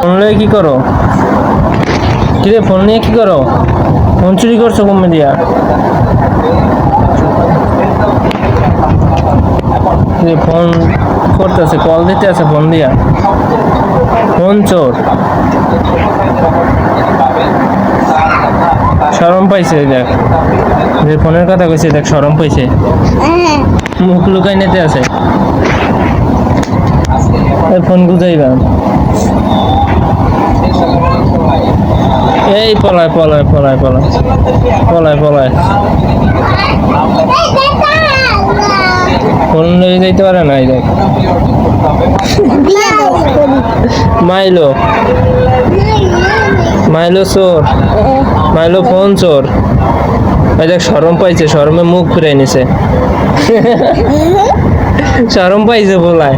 Phone নিয়ে কি করো? কিরে ফোন নিয়ে কি করো? ফোন চুরি করছো কমে দিয়া? ফোন করতেছে, কল দিতে আছে ফোন দিয়া। ফোন চোর। শরম পাইছে দেখ, যে ফোনের কথা কইছে দেখ, শরম পাইছে, মুখ লুকাই নিতে আছে। ফোন বুঝাইবা, এই পলায় পলায় পলায় পলায় পলায় পলায় ফোন নিয়ে যাইতে পারে না। এই দেখ মাইলো, মাইলো চোর, মাইলো ফোন চোর। এই দেখ শরম পাইছে, শরমে মুখ ফিরাই নিছে। শরম পাইছে বলায়।